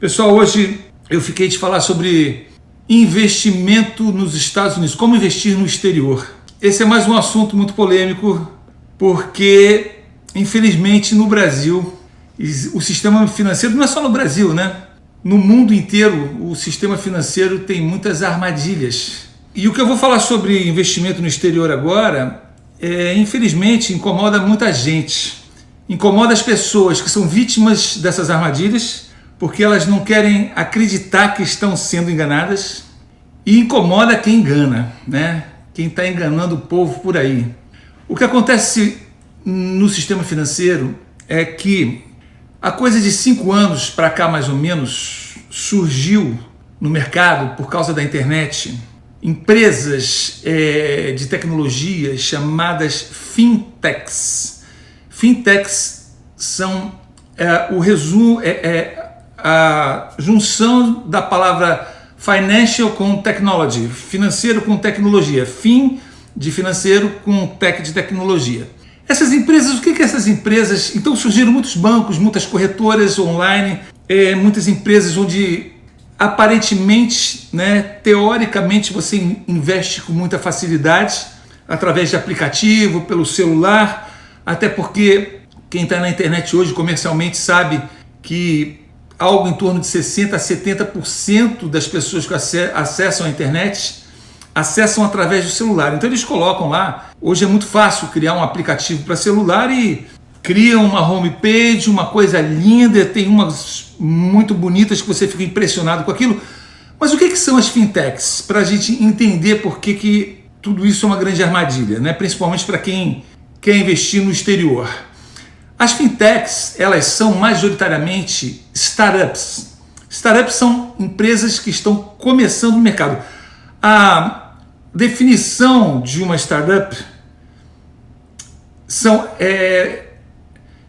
Pessoal, hoje eu fiquei de falar sobre investimento nos Estados Unidos, como investir no exterior. Esse é mais um assunto muito polêmico, porque infelizmente no Brasil, o sistema financeiro, não é só no Brasil, né? No mundo inteiro, o sistema financeiro tem muitas armadilhas. E o que eu vou falar sobre investimento no exterior agora, infelizmente, incomoda muita gente. Incomoda as pessoas que são vítimas dessas armadilhas, porque elas não querem acreditar que estão sendo enganadas, e incomoda quem engana, né? Quem está enganando o povo por aí. O que acontece no sistema financeiro é que há coisa de 5 anos para cá, mais ou menos, surgiu no mercado, por causa da internet, empresas de tecnologia chamadas fintechs. Fintechs são o resumo, a junção da palavra financial com technology, financeiro com tecnologia, fin de financeiro com tech de tecnologia. Essas empresas, o que essas empresas? Então surgiram muitos bancos, muitas corretoras online, muitas empresas onde aparentemente, né, teoricamente você investe com muita facilidade através de aplicativo, pelo celular, até porque quem está na internet hoje comercialmente sabe que algo em torno de 60% a 70% das pessoas que acessam a internet acessam através do celular. Então eles colocam lá, hoje é muito fácil criar um aplicativo para celular e criam uma homepage, uma coisa linda, tem umas muito bonitas que você fica impressionado com aquilo. Mas o que são as fintechs? Para a gente entender por que tudo isso é uma grande armadilha, né? Principalmente para quem quer investir no exterior. As fintechs, elas são majoritariamente startups. Startups são empresas que estão começando no mercado. A definição de uma startup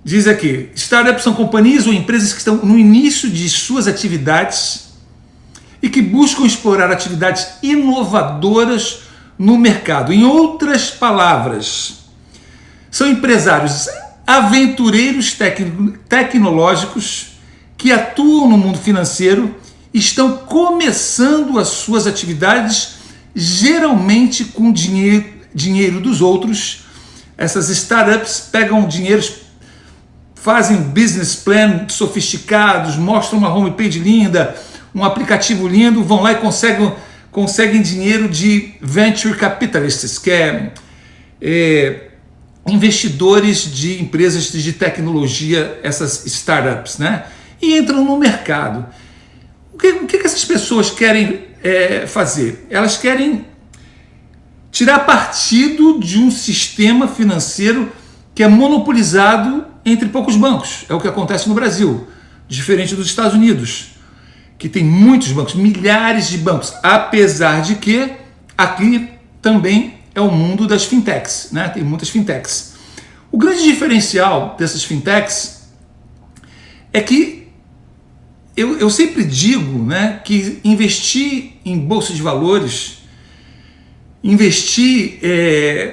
diz aqui, startups são companhias ou empresas que estão no início de suas atividades e que buscam explorar atividades inovadoras no mercado. Em outras palavras, são empresários aventureiros tecnológicos que atuam no mundo financeiro, estão começando as suas atividades, geralmente com dinheiro dos outros. Essas startups pegam dinheiros, fazem business plan sofisticados, mostram uma homepage linda, um aplicativo lindo, vão lá e conseguem dinheiro de venture capitalists, que investidores de empresas de tecnologia, essas startups, né? E entram no mercado. O que essas pessoas querem fazer? Elas querem tirar partido de um sistema financeiro que é monopolizado entre poucos bancos. É o que acontece no Brasil, diferente dos Estados Unidos, que tem muitos bancos, milhares de bancos, apesar de que aqui também é o mundo das fintechs, né? Tem muitas fintechs. O grande diferencial dessas fintechs é que eu sempre digo, né, que investir em bolsa de valores, investir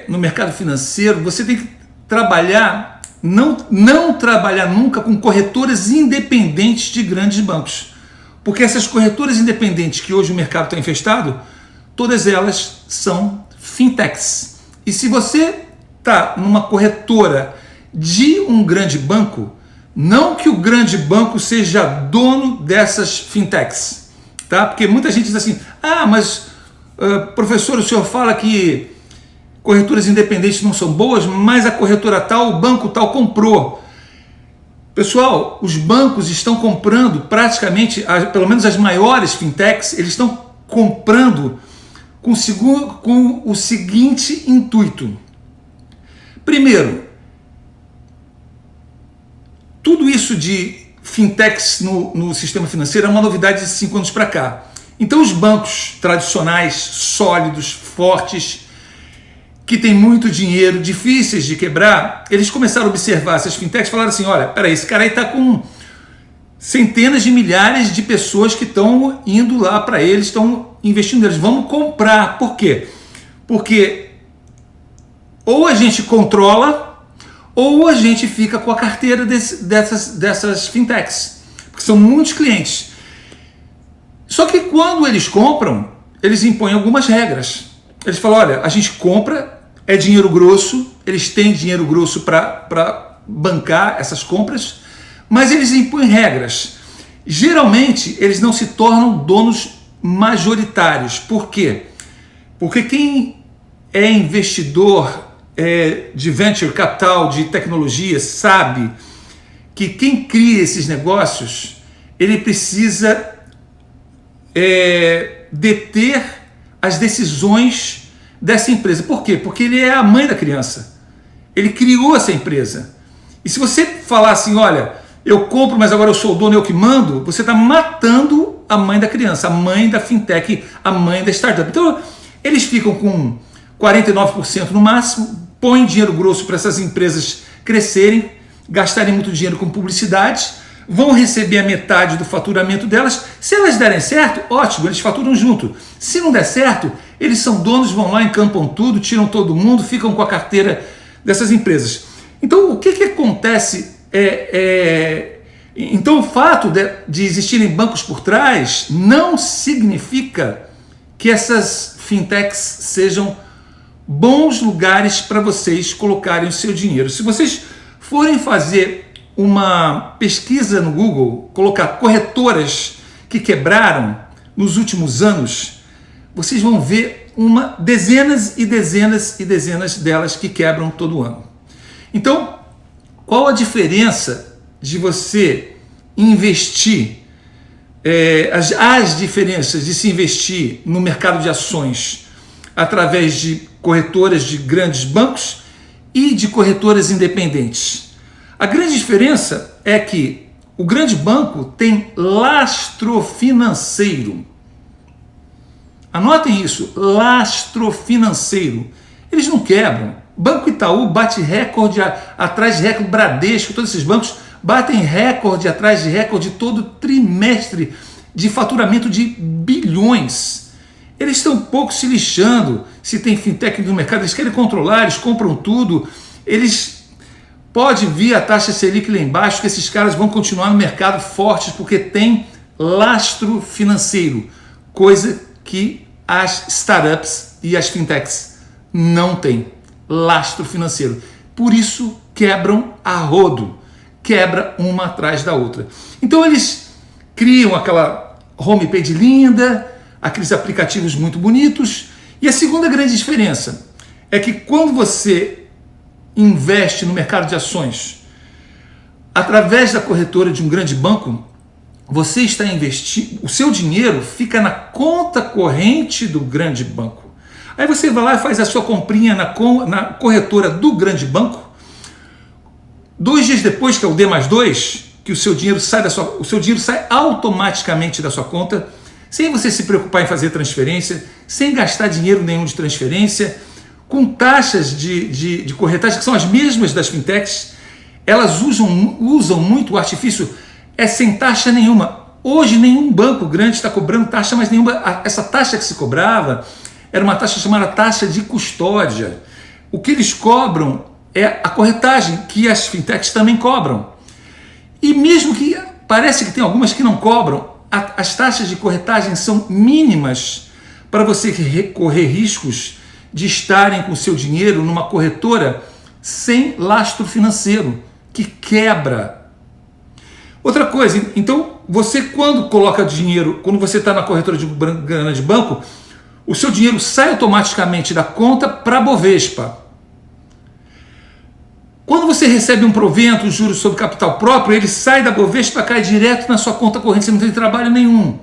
no mercado financeiro, você tem que trabalhar, não trabalhar nunca com corretoras independentes de grandes bancos. Porque essas corretoras independentes que hoje o mercado está infestado, todas elas são fintechs. E se você está numa corretora de um grande banco, não que o grande banco seja dono dessas fintechs, tá? Porque muita gente diz assim, mas professor, o senhor fala que corretoras independentes não são boas, mas a corretora tal, o banco tal comprou. Pessoal, os bancos estão comprando praticamente, pelo menos as maiores fintechs, eles estão comprando com o seguinte intuito. Primeiro, tudo isso de fintechs no sistema financeiro é uma novidade de 5 anos para cá. Então os bancos tradicionais, sólidos, fortes, que têm muito dinheiro, difíceis de quebrar, eles começaram a observar essas fintechs e falaram assim, olha, peraí, esse cara aí está com centenas de milhares de pessoas que estão indo lá para eles, estão investindo neles, vamos comprar. Por quê? Porque ou a gente controla ou a gente fica com a carteira dessas fintechs, porque são muitos clientes. Só que quando eles compram, eles impõem algumas regras. Eles falam, olha, a gente compra, é dinheiro grosso, eles têm dinheiro grosso para bancar essas compras, mas eles impõem regras. Geralmente, eles não se tornam donos majoritários. Por quê? Porque quem é investidor de venture capital, de tecnologia, sabe que quem cria esses negócios, ele precisa deter as decisões dessa empresa. Por quê? Porque ele é a mãe da criança. Ele criou essa empresa. E se você falar assim, olha, eu compro, mas agora eu sou o dono, eu que mando, você está matando a mãe da criança, a mãe da fintech, a mãe da startup. Então, eles ficam com 49% no máximo, põem dinheiro grosso para essas empresas crescerem, gastarem muito dinheiro com publicidade, vão receber a metade do faturamento delas. Se elas derem certo, ótimo, eles faturam junto. Se não der certo, eles são donos, vão lá, encampam tudo, tiram todo mundo, ficam com a carteira dessas empresas. Então, o que acontece Então, o fato de existirem bancos por trás não significa que essas fintechs sejam bons lugares para vocês colocarem o seu dinheiro. Se vocês forem fazer uma pesquisa no Google, colocar corretoras que quebraram nos últimos anos, vocês vão ver dezenas e dezenas e dezenas delas que quebram todo ano. Então, qual a diferença de você investir, as diferenças de se investir no mercado de ações através de corretoras de grandes bancos e de corretoras independentes? A grande diferença é que o grande banco tem lastro financeiro. Anotem isso, lastro financeiro. Eles não quebram. Banco Itaú bate recorde atrás de recorde, Bradesco, todos esses bancos batem recorde atrás de recorde todo trimestre de faturamento de bilhões. Eles estão um pouco se lixando se tem fintech no mercado, eles querem controlar, eles compram tudo, eles podem vir a taxa Selic lá embaixo, que esses caras vão continuar no mercado fortes porque tem lastro financeiro, coisa que as startups e as fintechs não têm, lastro financeiro. Por isso quebram a rodo, quebra uma atrás da outra. Então eles criam aquela homepage linda, aqueles aplicativos muito bonitos. E a segunda grande diferença é que quando você investe no mercado de ações através da corretora de um grande banco, você está investindo, o seu dinheiro fica na conta corrente do grande banco. Aí você vai lá e faz a sua comprinha na corretora do grande banco. 2 dias depois, que é o D+2, que o seu dinheiro sai automaticamente da sua conta, sem você se preocupar em fazer transferência, sem gastar dinheiro nenhum de transferência, com taxas de corretagem que são as mesmas das fintechs. Elas usam muito o artifício, sem taxa nenhuma. Hoje nenhum banco grande está cobrando taxa mais nenhuma. Essa taxa que se cobrava era uma taxa chamada taxa de custódia. O que eles cobram é a corretagem, que as fintechs também cobram. E mesmo que parece que tem algumas que não cobram, as taxas de corretagem são mínimas para você correr riscos de estarem com o seu dinheiro numa corretora sem lastro financeiro, que quebra. Outra coisa, então, você quando coloca dinheiro, quando você está na corretora de grande banco, o seu dinheiro sai automaticamente da conta para a Bovespa. Quando você recebe um provento, juros sobre capital próprio, ele sai da Bovespa, cai direto na sua conta corrente, você não tem trabalho nenhum.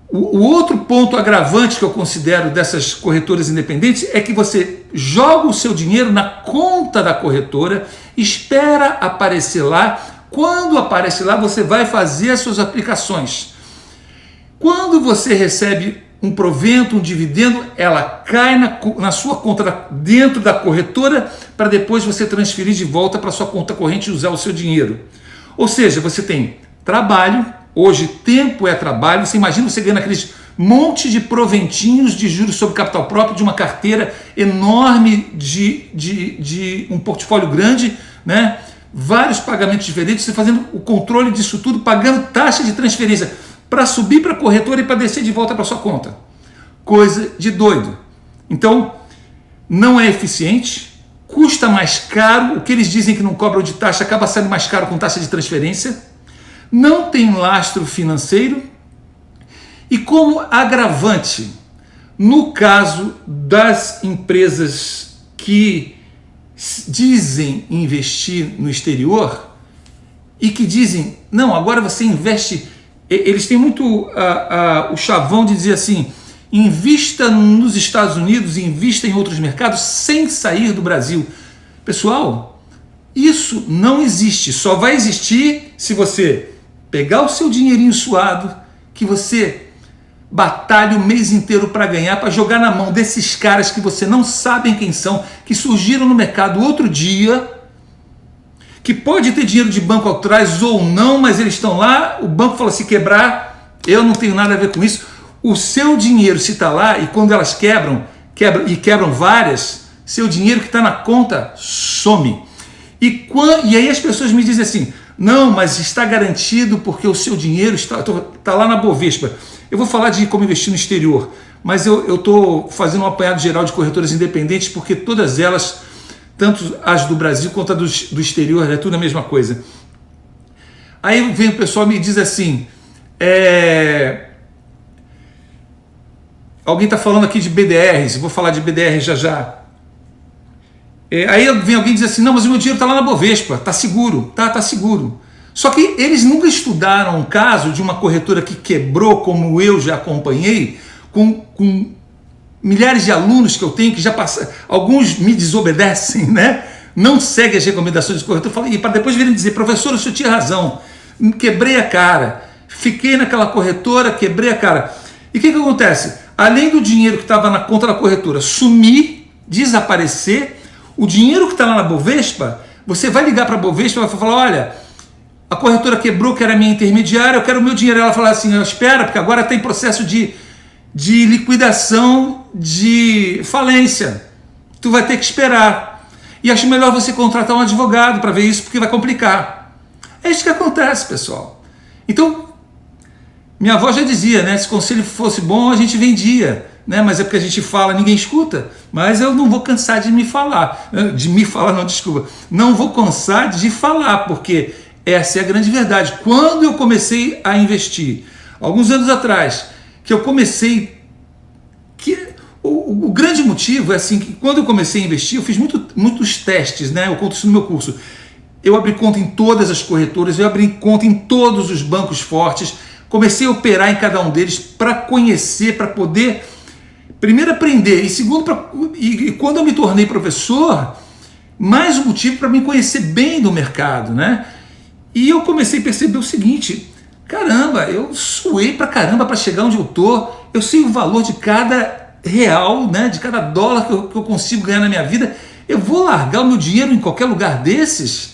O outro ponto agravante que eu considero dessas corretoras independentes é que você joga o seu dinheiro na conta da corretora, espera aparecer lá. Quando aparece lá, você vai fazer as suas aplicações. Quando você recebe um provento, um dividendo, ela cai na sua conta dentro da corretora para depois você transferir de volta para sua conta corrente e usar o seu dinheiro. Ou seja, você tem trabalho, hoje tempo é trabalho. Você imagina você ganhando aqueles monte de proventinhos de juros sobre capital próprio de uma carteira enorme de um portfólio grande, vários pagamentos diferentes, você fazendo o controle disso tudo, pagando taxa de transferência para subir para a corretora e para descer de volta para sua conta. Coisa de doido. Então, não é eficiente, custa mais caro, o que eles dizem que não cobram de taxa acaba sendo mais caro com taxa de transferência, não tem lastro financeiro e, como agravante, no caso das empresas que dizem investir no exterior e que dizem, não, agora você investe, eles têm muito o chavão de dizer assim, invista nos Estados Unidos, invista em outros mercados sem sair do Brasil. Pessoal, isso não existe, só vai existir se você pegar o seu dinheirinho suado, que você batalha o mês inteiro para ganhar, para jogar na mão desses caras que você não sabem quem são, que surgiram no mercado outro dia, que pode ter dinheiro de banco atrás ou não, mas eles estão lá, o banco falou, se quebrar, eu não tenho nada a ver com isso. O seu dinheiro, se está lá, e quando elas quebram várias, seu dinheiro que está na conta some. E aí as pessoas me dizem assim, não, mas está garantido porque o seu dinheiro está lá na Bovespa. Eu vou falar de como investir no exterior, mas eu estou fazendo um apanhado geral de corretoras independentes porque todas elas, tanto as do Brasil quanto a do exterior, é tudo a mesma coisa. Aí vem o pessoal e me diz assim, alguém está falando aqui de BDRs, vou falar de BDR já já. Aí vem alguém e diz assim, não, mas o meu dinheiro está lá na Bovespa, está seguro, tá seguro. Só que eles nunca estudaram um caso de uma corretora que quebrou, como eu já acompanhei, com milhares de alunos que eu tenho, que já passaram, alguns me desobedecem, né? Não seguem as recomendações do corretor, e para depois virem dizer, professor, o senhor tinha razão, quebrei a cara, fiquei naquela corretora, quebrei a cara. E o que acontece? Além do dinheiro que estava na conta da corretora sumir, desaparecer, o dinheiro que está lá na Bovespa, você vai ligar para a Bovespa e vai falar, olha, a corretora quebrou, que era minha intermediária, eu quero o meu dinheiro. Ela fala assim, espera, porque agora tem processo de liquidação, de falência. Tu vai ter que esperar. E acho melhor você contratar um advogado para ver isso, porque vai complicar. É isso que acontece, pessoal. Então, minha avó já dizia, né? Se conselho fosse bom, a gente vendia. Né? Mas é porque a gente fala, ninguém escuta. Mas eu não vou cansar de me falar. Não vou cansar de falar, porque essa é a grande verdade. Quando eu comecei a investir, alguns anos atrás, que eu comecei... O grande motivo é assim, que quando eu comecei a investir, eu fiz muitos testes, né? Eu conto isso no meu curso. Eu abri conta em todas as corretoras, eu abri conta em todos os bancos fortes, comecei a operar em cada um deles para conhecer, para poder, primeiro, aprender, e segundo, e quando eu me tornei professor, mais um motivo para me conhecer bem do mercado, né? E eu comecei a perceber o seguinte, caramba, eu suei pra caramba para chegar onde eu tô, eu sei o valor de cada real, né, de cada dólar que eu consigo ganhar na minha vida, eu vou largar o meu dinheiro em qualquer lugar desses?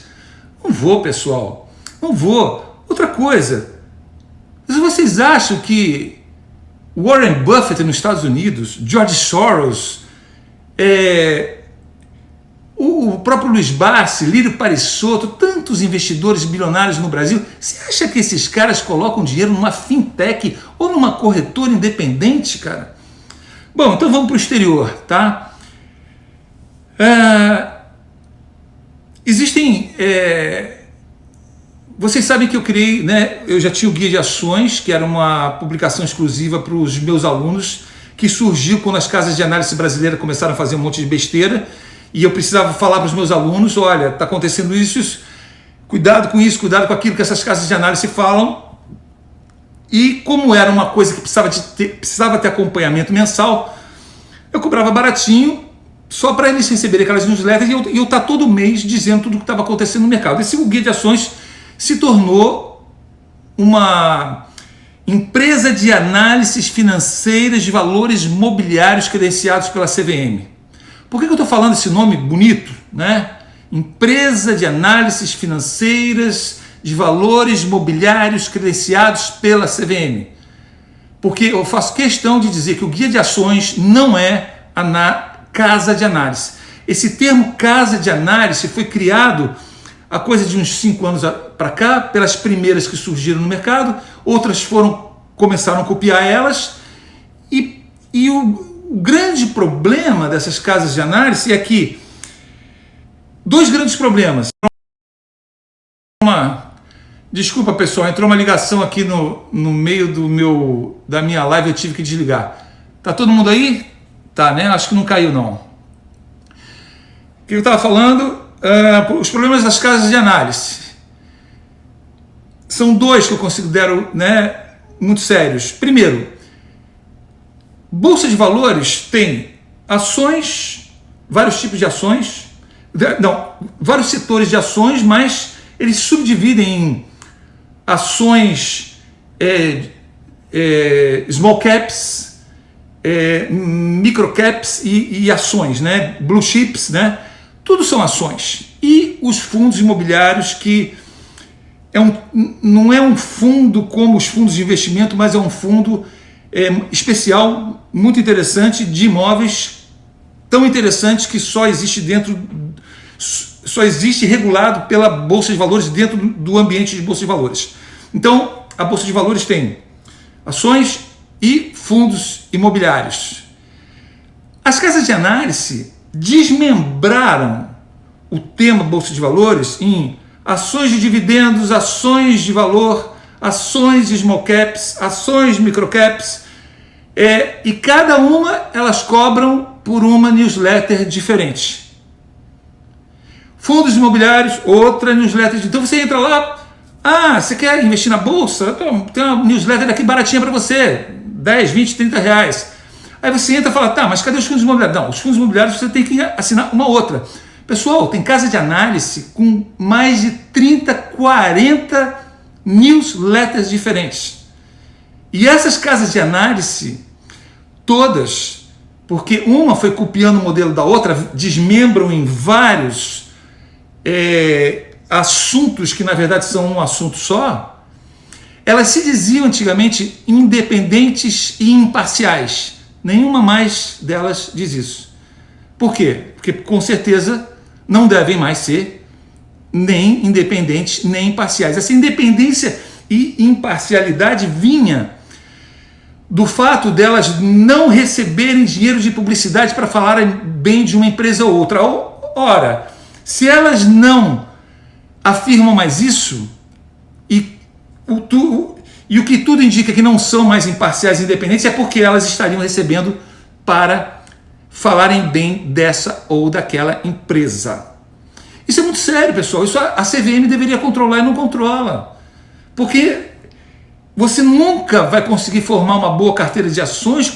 Não vou, pessoal, não vou. Outra coisa, vocês acham que Warren Buffett nos Estados Unidos, George Soros, o próprio Luiz Barsi, Lírio Parisotto, tantos investidores bilionários no Brasil, você acha que esses caras colocam dinheiro numa fintech ou numa corretora independente, cara? Bom, então vamos para o exterior, tá? Existem... vocês sabem que eu criei, né? Eu já tinha o Guia de Ações, que era uma publicação exclusiva para os meus alunos, que surgiu quando as casas de análise brasileiras começaram a fazer um monte de besteira, e eu precisava falar para os meus alunos, olha, está acontecendo isso, cuidado com isso, cuidado com aquilo que essas casas de análise falam. E como era uma coisa que precisava ter acompanhamento mensal, eu cobrava baratinho, só para eles receberem aquelas newsletters e eu estar todo mês dizendo tudo o que estava acontecendo no mercado. Esse Guia de Ações se tornou uma empresa de análises financeiras de valores mobiliários credenciados pela CVM. Por que eu estou falando esse nome bonito, né? Empresa de análises financeiras de valores mobiliários credenciados pela CVM. Porque eu faço questão de dizer que o Guia de Ações não é a casa de análise. Esse termo casa de análise foi criado há coisa de uns 5 anos para cá, pelas primeiras que surgiram no mercado, outras foram começaram a copiar elas, e o grande problema dessas casas de análise é que dois grandes problemas. Desculpa, pessoal, entrou uma ligação aqui no meio da minha live, eu tive que desligar. Tá todo mundo aí? Tá, né? Acho que não caiu, não. O que eu estava falando? Os problemas das casas de análise. São dois que eu considero, né, muito sérios. Primeiro, bolsa de valores tem ações, vários tipos de ações, vários setores de ações, mas eles subdividem em ações small caps, micro caps e ações, né? Blue chips, né? Tudo são ações. E os fundos imobiliários, que não é um fundo como os fundos de investimento, mas é um fundo especial, muito interessante, de imóveis, tão interessante que só existe regulado pela Bolsa de Valores, dentro do ambiente de Bolsa de Valores. Então, a Bolsa de Valores tem ações e fundos imobiliários. As casas de análise desmembraram o tema Bolsa de Valores em ações de dividendos, ações de valor, ações de small caps, ações de micro caps, e cada uma elas cobram por uma newsletter diferente. Fundos imobiliários, outra newsletter. Então você entra lá, você quer investir na bolsa? Tem uma newsletter aqui baratinha para você, 10, 20, 30 reais. Aí você entra e fala, tá, mas cadê os fundos imobiliários? Não, os fundos imobiliários você tem que assinar uma outra. Pessoal, tem casa de análise com mais de 30, 40 newsletters diferentes. E essas casas de análise, todas, porque uma foi copiando o modelo da outra, desmembram em vários assuntos que na verdade são um assunto só, elas se diziam antigamente independentes e imparciais. Nenhuma mais delas diz isso. Por quê? Porque com certeza não devem mais ser nem independentes nem imparciais. Essa independência e imparcialidade vinha do fato delas não receberem dinheiro de publicidade para falarem bem de uma empresa ou outra. Ora, se elas não afirmam mais isso, e o que tudo indica que não são mais imparciais e independentes, é porque elas estariam recebendo para falarem bem dessa ou daquela empresa. Isso é muito sério, pessoal. Isso a CVM deveria controlar e não controla. Porque você nunca vai conseguir formar uma boa carteira de ações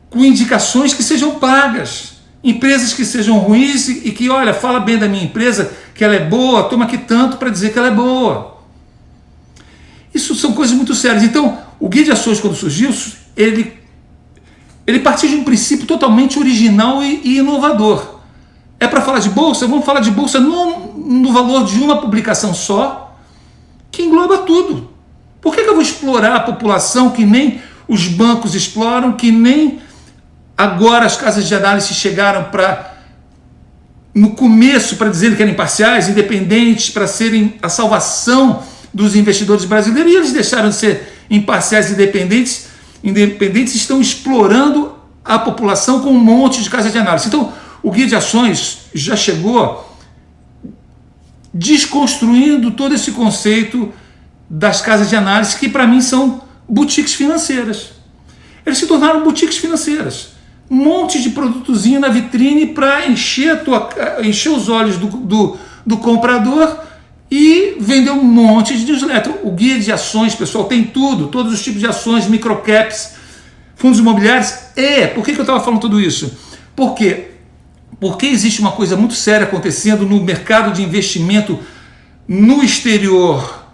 com indicações que sejam pagas. Empresas que sejam ruins e que, olha, fala bem da minha empresa, que ela é boa, toma aqui tanto para dizer que ela é boa. Isso são coisas muito sérias. Então, o Guia de Ações, quando surgiu, ele partiu de um princípio totalmente original e inovador. É para falar de bolsa? Vamos falar de bolsa no valor de uma publicação só, que engloba tudo. Por que eu vou explorar a população que nem os bancos exploram, que nem agora as casas de análise chegaram no começo para dizer que eram imparciais, independentes, para serem a salvação dos investidores brasileiros, e eles deixaram de ser imparciais e independentes, estão explorando a população com um monte de casas de análise. Então, o Guia de Ações já chegou desconstruindo todo esse conceito das casas de análise, que para mim são boutiques financeiras. Eles se tornaram boutiques financeiras. Um monte de produtozinho na vitrine para encher os olhos do comprador e vender um monte de newsletter. O Guia de Ações, pessoal, tem tudo, todos os tipos de ações, microcaps, fundos imobiliários. Por que eu estava falando tudo isso? Porque existe uma coisa muito séria acontecendo no mercado de investimento no exterior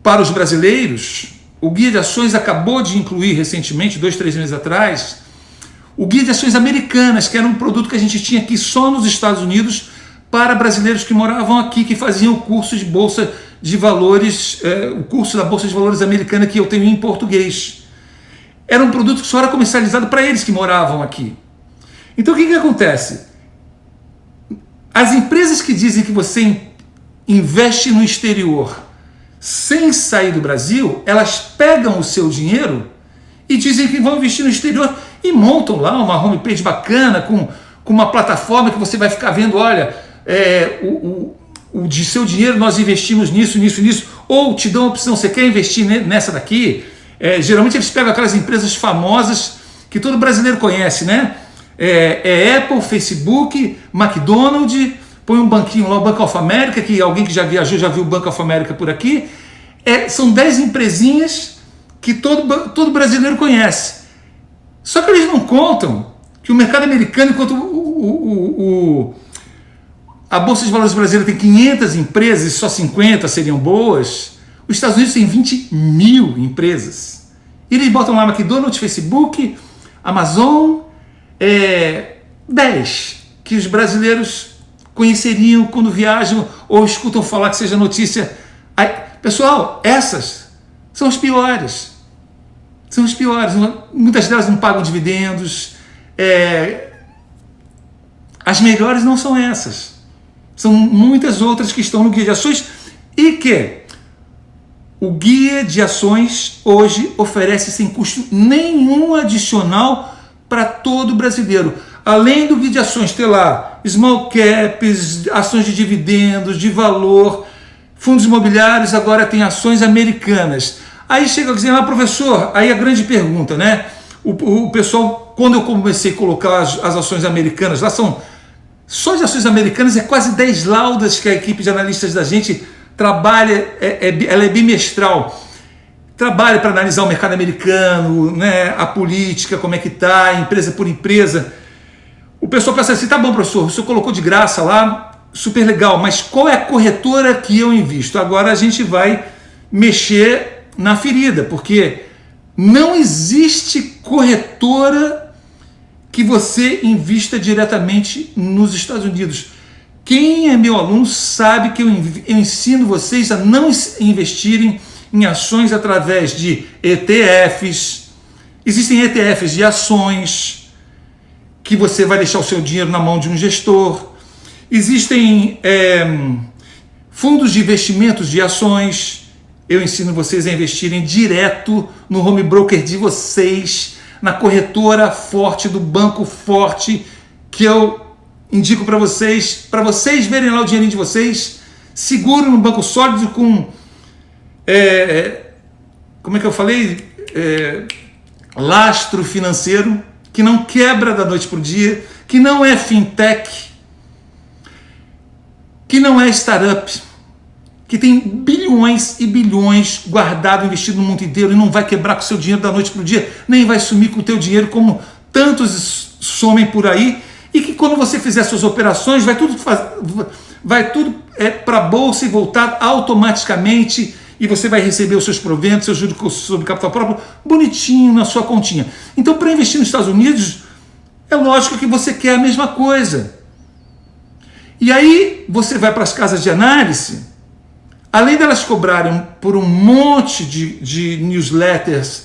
para os brasileiros. O Guia de Ações acabou de incluir recentemente, 2, 3 meses atrás, o Guia de Ações Americanas, que era um produto que a gente tinha aqui só nos Estados Unidos para brasileiros que moravam aqui, que faziam o curso de Bolsa de Valores, o curso da Bolsa de Valores americana que eu tenho em português. Era um produto que só era comercializado para eles que moravam aqui. Então o que acontece? As empresas que dizem que você investe no exterior sem sair do Brasil, elas pegam o seu dinheiro e dizem que vão investir no exterior e montam lá uma homepage bacana com uma plataforma que você vai ficar vendo, olha, o de seu dinheiro nós investimos nisso, ou te dão a opção, você quer investir nessa daqui? Geralmente eles pegam aquelas empresas famosas que todo brasileiro conhece, né? Apple, Facebook, McDonald's, põe um banquinho lá, o Banco of America, que alguém que já viajou já viu o Banco of America por aqui. São 10 empresinhas que todo brasileiro conhece. Só que eles não contam que o mercado americano, enquanto a Bolsa de Valores brasileira tem 500 empresas e só 50 seriam boas, os Estados Unidos tem 20 mil empresas. E eles botam lá McDonald's, Facebook, Amazon, 10 que os brasileiros conheceriam quando viajam ou escutam falar que seja notícia. Aí, pessoal, essas são as piores. São as piores. Muitas delas não pagam dividendos. As melhores não são essas. São muitas outras que estão no guia de ações e que o guia de ações hoje oferece sem custo nenhum adicional para todo brasileiro. Além do guia de ações ter lá small caps, ações de dividendos, de valor, fundos imobiliários, agora tem ações americanas. Aí chega a dizer, professor, aí a grande pergunta, né? O pessoal, quando eu comecei a colocar as ações americanas, lá são, só de ações americanas, quase 10 laudas que a equipe de analistas da gente trabalha, ela é bimestral. Trabalha para analisar o mercado americano, né, a política, como é que está, empresa por empresa. O pessoal pensa assim, tá bom, professor, o senhor colocou de graça lá, super legal, mas qual é a corretora que eu invisto? Agora a gente vai mexer na ferida, porque não existe corretora que você invista diretamente nos Estados Unidos. Quem é meu aluno sabe que eu ensino vocês a não investirem em ações através de ETFs. Existem ETFs de ações que você vai deixar o seu dinheiro na mão de um gestor. Existem fundos de investimentos de ações. Eu ensino vocês a investirem direto no home broker de vocês, na corretora forte, do banco forte, que eu indico para vocês verem lá o dinheirinho de vocês, seguro no banco sólido com, como é que eu falei? Lastro financeiro, que não quebra da noite para o dia, que não é fintech, que não é startup, que tem bilhões e bilhões guardado, investido no mundo inteiro e não vai quebrar com o seu dinheiro da noite para o dia, nem vai sumir com o teu dinheiro como tantos somem por aí, e que quando você fizer suas operações vai tudo para a bolsa e voltar automaticamente, e você vai receber os seus proventos, seus juros sobre capital próprio, bonitinho na sua continha. Então, para investir nos Estados Unidos, é lógico que você quer a mesma coisa. E aí, você vai para as casas de análise, além delas cobrarem por um monte de newsletters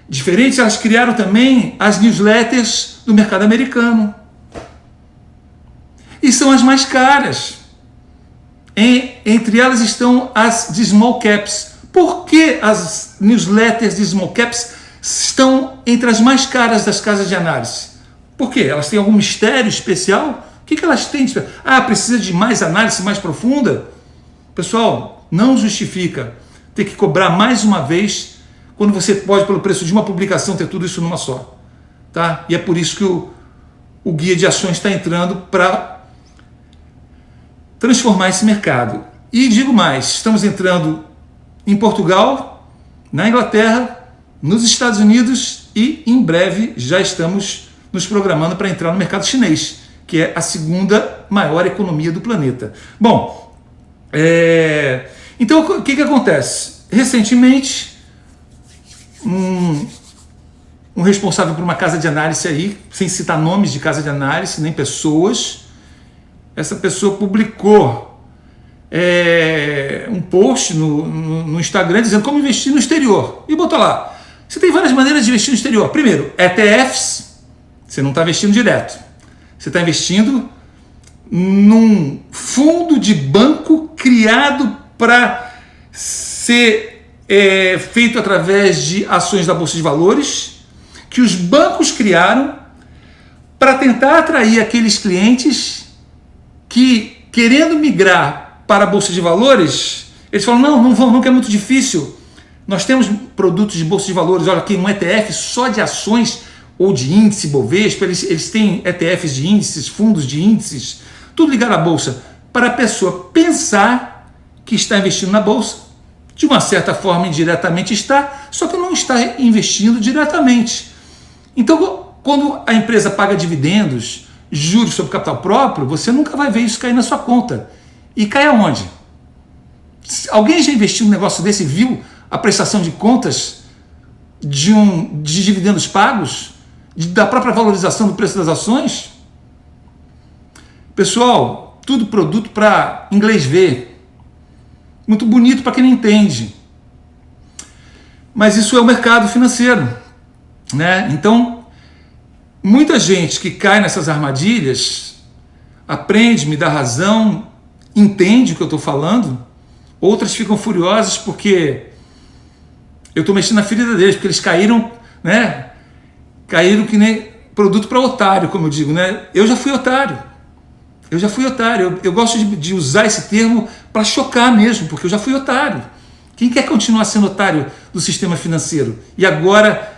diferentes, elas criaram também as newsletters do mercado americano. E são as mais caras. Entre elas estão as de small caps. Por que as newsletters de small caps estão entre as mais caras das casas de análise? Por quê? Elas têm algum mistério especial? O que elas têm de especial? Precisa de mais análise mais profunda? Pessoal, não justifica ter que cobrar mais uma vez quando você pode, pelo preço de uma publicação, ter tudo isso numa só. Tá? E é por isso que o guia de ações está entrando para transformar esse mercado. E digo mais, estamos entrando em Portugal, na Inglaterra, nos Estados Unidos e em breve já estamos nos programando para entrar no mercado chinês, que é a segunda maior economia do planeta. Bom, então o que acontece? Recentemente, um responsável por uma casa de análise aí, sem citar nomes de casa de análise, nem pessoas, essa pessoa publicou um post no Instagram dizendo como investir no exterior. E botou lá, você tem várias maneiras de investir no exterior. Primeiro, ETFs, você não está investindo direto. Você está investindo num fundo de banco criado para ser feito através de ações da Bolsa de Valores, que os bancos criaram para tentar atrair aqueles clientes que, querendo migrar para a Bolsa de Valores, eles falam, não vão, não, que é muito difícil. Nós temos produtos de Bolsa de Valores, olha aqui, um ETF só de ações ou de índice Bovespa, eles têm ETFs de índices, fundos de índices, tudo ligado à Bolsa, para a pessoa pensar que está investindo na Bolsa. De uma certa forma, indiretamente está, só que não está investindo diretamente. Então, quando a empresa paga dividendos, juros sobre capital próprio, você nunca vai ver isso cair na sua conta. E cai aonde? Alguém já investiu num negócio desse e viu a prestação de contas de dividendos pagos? Da própria valorização do preço das ações? Pessoal, tudo produto para inglês ver. Muito bonito para quem não entende. Mas isso é o mercado financeiro, né? Então, muita gente que cai nessas armadilhas aprende, me dá razão, entende o que eu estou falando. Outras ficam furiosas porque eu estou mexendo na ferida deles, porque eles caíram, né? Caíram que nem produto para otário, como eu digo, né? Eu já fui otário. Eu gosto de usar esse termo para chocar mesmo, porque eu já fui otário. Quem quer continuar sendo otário do sistema financeiro? E agora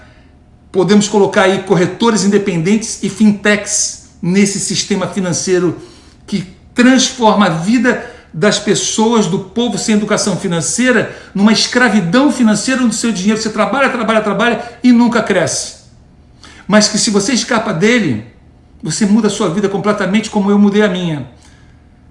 podemos colocar aí corretores independentes e fintechs nesse sistema financeiro que transforma a vida das pessoas, do povo sem educação financeira, numa escravidão financeira onde o seu dinheiro você trabalha e nunca cresce. Mas que se você escapa dele, você muda a sua vida completamente, como eu mudei a minha.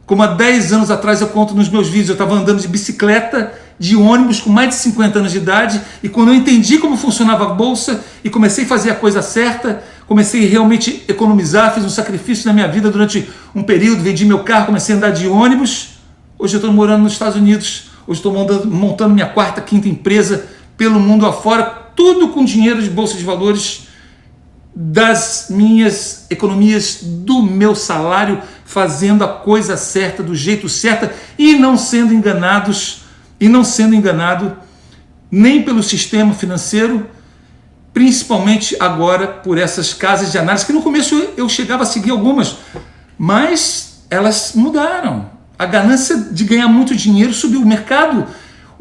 Como há 10 anos atrás eu conto nos meus vídeos, eu estava andando de bicicleta, de ônibus com mais de 50 anos de idade, e quando eu entendi como funcionava a bolsa e comecei a fazer a coisa certa, comecei a realmente economizar, fiz um sacrifício na minha vida durante um período, vendi meu carro, comecei a andar de ônibus. Hoje eu estou morando nos Estados Unidos, hoje estou montando minha quarta, quinta empresa pelo mundo afora, tudo com dinheiro de Bolsa de Valores, das minhas economias, do meu salário, fazendo a coisa certa, do jeito certo, e não sendo enganado nem pelo sistema financeiro, principalmente agora por essas casas de análise, que no começo eu chegava a seguir algumas, mas elas mudaram. A ganância de ganhar muito dinheiro subiu. O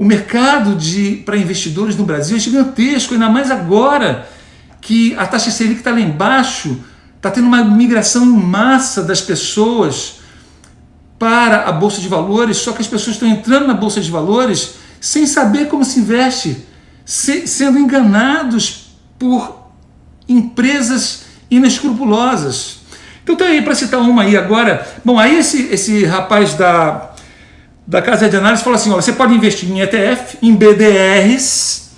mercado para investidores no Brasil é gigantesco, ainda mais agora que a taxa Selic está lá embaixo, está tendo uma migração em massa das pessoas para a Bolsa de Valores, só que as pessoas estão entrando na Bolsa de Valores sem saber como se investe, sendo enganados por empresas inescrupulosas. Então tá aí, para citar uma aí agora. Bom, aí esse rapaz da casa de análise falou assim, olha, você pode investir em ETF, em BDRs,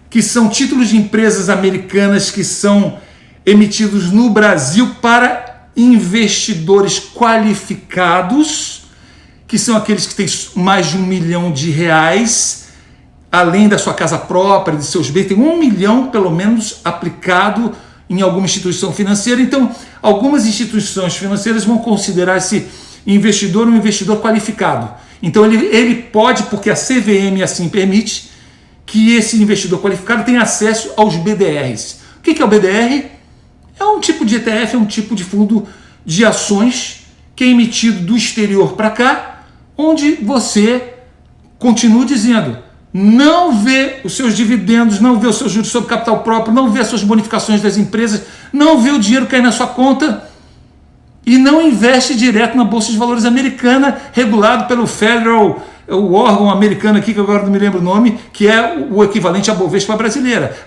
que são títulos de empresas americanas que são emitidos no Brasil para investidores qualificados, que são aqueles que têm mais de R$1 milhão, além da sua casa própria, de seus bens, tem R$1 milhão pelo menos aplicado em alguma instituição financeira. Então, algumas instituições financeiras vão considerar esse investidor um investidor qualificado. Então, ele pode, porque a CVM assim permite, que esse investidor qualificado tenha acesso aos BDRs. O que é o BDR? É um tipo de ETF, é um tipo de fundo de ações que é emitido do exterior para cá, onde você continua dizendo, não vê os seus dividendos, não vê os seus juros sobre capital próprio, não vê as suas bonificações das empresas, não vê o dinheiro cair na sua conta e não investe direto na Bolsa de Valores americana, regulado pelo Federal, o órgão americano aqui, que agora não me lembro o nome, que é o equivalente à Bovespa brasileira.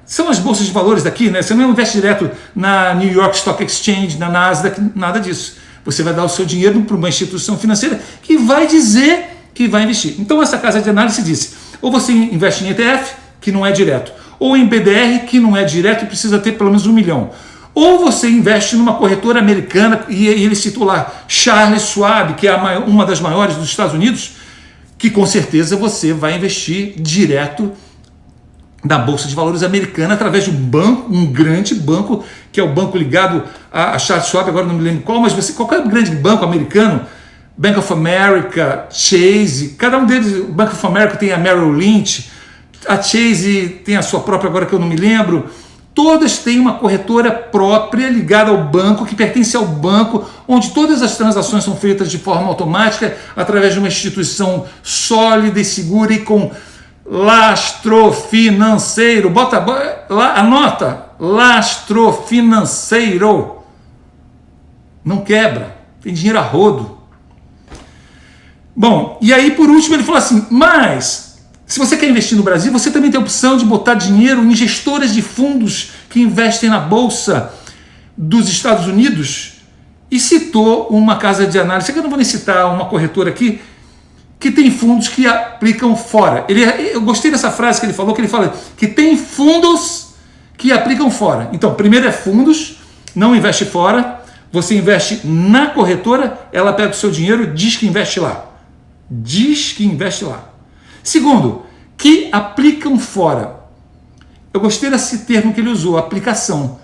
São as bolsas de valores daqui, né? Você não investe direto na New York Stock Exchange, na Nasdaq, nada disso. Você vai dar o seu dinheiro para uma instituição financeira que vai dizer que vai investir. Então essa casa de análise disse, ou você investe em ETF, que não é direto, ou em BDR, que não é direto e precisa ter pelo menos R$1 milhão. Ou você investe numa corretora americana, e ele citou lá Charles Schwab, que é uma das maiores dos Estados Unidos, que com certeza você vai investir direto na Bolsa de Valores americana através de um banco, um grande banco, que é o banco ligado a Charles Schwab, agora não me lembro qual, mas qualquer grande banco americano Bank of America, Chase, cada um deles, o Bank of America tem a Merrill Lynch, a Chase tem a sua própria, agora que eu não me lembro, todas têm uma corretora própria ligada ao banco, que pertence ao banco, onde todas as transações são feitas de forma automática, através de uma instituição sólida e segura e com lastro financeiro. Anota, lastro financeiro. Não quebra, tem dinheiro a rodo. Bom, e aí por último ele falou assim, mas se você quer investir no Brasil, você também tem a opção de botar dinheiro em gestoras de fundos que investem na Bolsa dos Estados Unidos, e citou uma casa de análise, que eu não vou nem citar, uma corretora aqui, que tem fundos que aplicam fora. Eu gostei dessa frase que ele falou, que tem fundos que aplicam fora. Então, primeiro é fundos, não investe fora, você investe na corretora, ela pega o seu dinheiro e diz que investe lá. Diz que investe lá. Segundo, que aplicam fora. Eu gostei desse termo que ele usou, aplicação,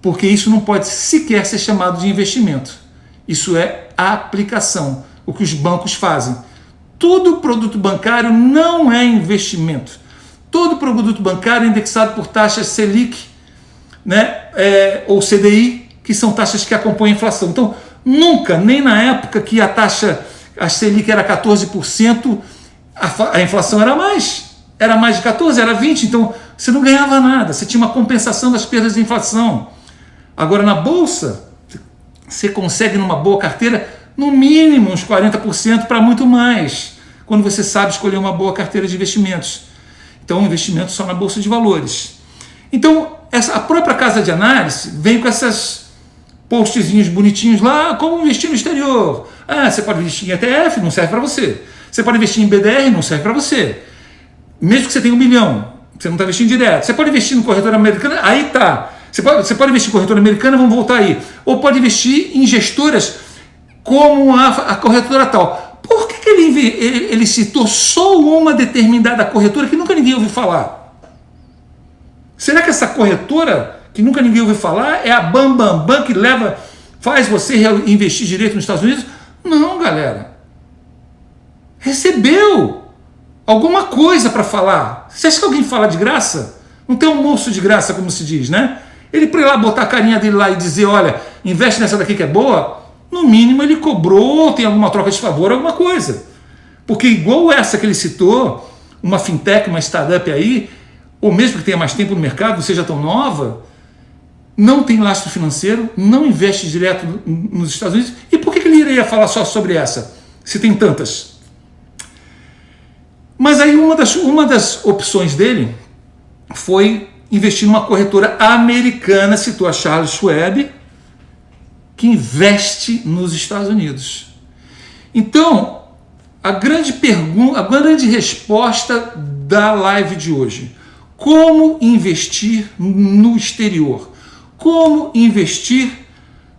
porque isso não pode sequer ser chamado de investimento. Isso é a aplicação, o que os bancos fazem. Todo produto bancário não é investimento. Todo produto bancário é indexado por taxas Selic, né, ou CDI, que são taxas que acompanham a inflação. Então, nunca, nem na época que a Selic era 14%, a inflação era mais de 14%, era 20%, então você não ganhava nada, você tinha uma compensação das perdas de inflação. Agora na Bolsa, você consegue numa boa carteira, no mínimo uns 40% para muito mais, quando você sabe escolher uma boa carteira de investimentos. Então, um investimento só na Bolsa de Valores. Então, a própria casa de análise vem com essas postzinhos bonitinhos lá, como investir no exterior. Você pode investir em ETF, não serve para você. Você pode investir em BDR, não serve para você. Mesmo que você tenha 1 milhão, você não está investindo direto. Você pode investir no corretora americana, aí tá. Você pode investir em corretora americana, vamos voltar aí. Ou pode investir em gestoras como a corretora tal. Por que ele citou só uma determinada corretora que nunca ninguém ouviu falar? Será que essa corretora que nunca ninguém ouviu falar é a Bam que faz você investir direito nos Estados Unidos? Não, galera. Recebeu alguma coisa para falar. Você acha que alguém fala de graça? Não tem almoço de graça, como se diz, né? Ele para ir lá botar a carinha dele lá e dizer, olha, investe nessa daqui que é boa, no mínimo ele cobrou, tem alguma troca de favor, alguma coisa. Porque igual essa que ele citou, uma fintech, uma startup aí, ou mesmo que tenha mais tempo no mercado, não seja tão nova, não tem lastro financeiro, não investe direto nos Estados Unidos. E por que ele iria falar só sobre essa, se tem tantas? Mas aí uma das opções dele foi investir numa corretora americana, citou a Charles Schwab, que investe nos Estados Unidos. Então, a grande resposta da live de hoje: como investir no exterior? Como investir